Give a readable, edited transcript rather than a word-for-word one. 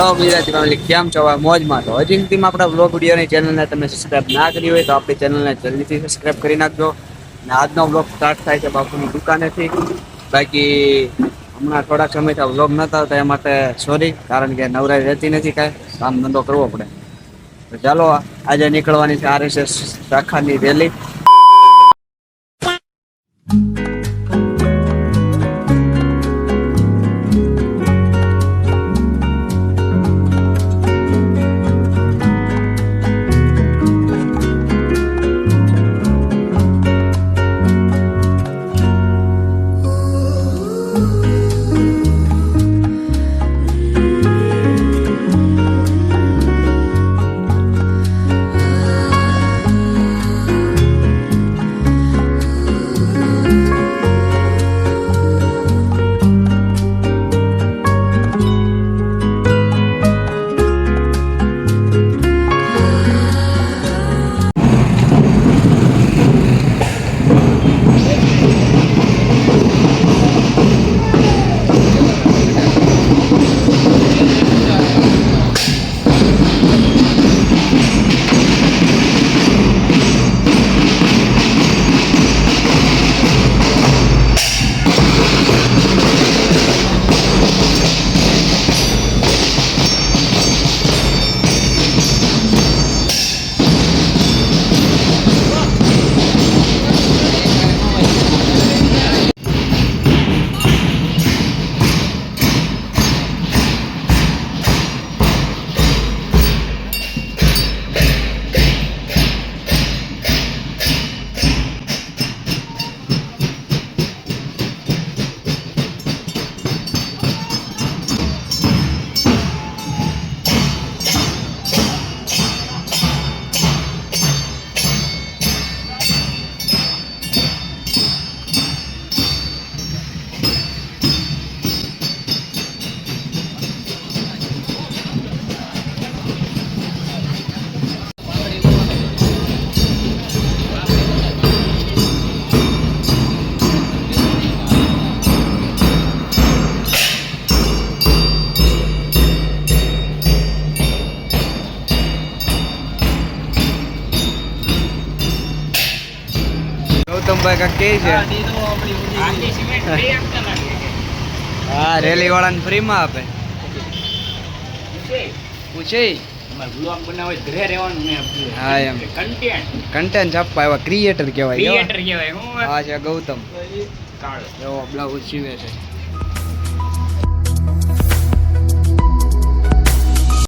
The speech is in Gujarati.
હેલો ગુજરાતી ફેમિલી, કેમ છો? મોજમાં તો હજી સુધીમાં આપણા વ્લોગ વિડીયોની ચેનલને તમે સબસ્ક્રાઇબ ના કરી હોય તો આપણી ચેનલને જલ્દીથી સબસ્ક્રાઇબ કરી નાખજો. અને આજનો વ્લોગ સ્ટાર્ટ થાય છે બાપુની દુકાનેથી. બાકી હમણાં થોડાક સમયથી વ્લોગ નહોતા આવતા એ માટે સોરી, કારણ કે નવરાઈ રહેતી નથી, કાંઈ કામ ધંધો કરવો પડે. તો ચાલો, આજે નીકળવાની છે RSS શાખાની રેલી. ગૌતમભાઈ કા કે છે હા, રેલી વાળાને ફ્રીમાં આપે. પૂછે હા, એમ કન્ટેન્ટ છાપવા આવ્યા ક્રિએટર કહેવાય. હા છે ગૌતમ, એવો બ્લાઉઝ સીવે છે.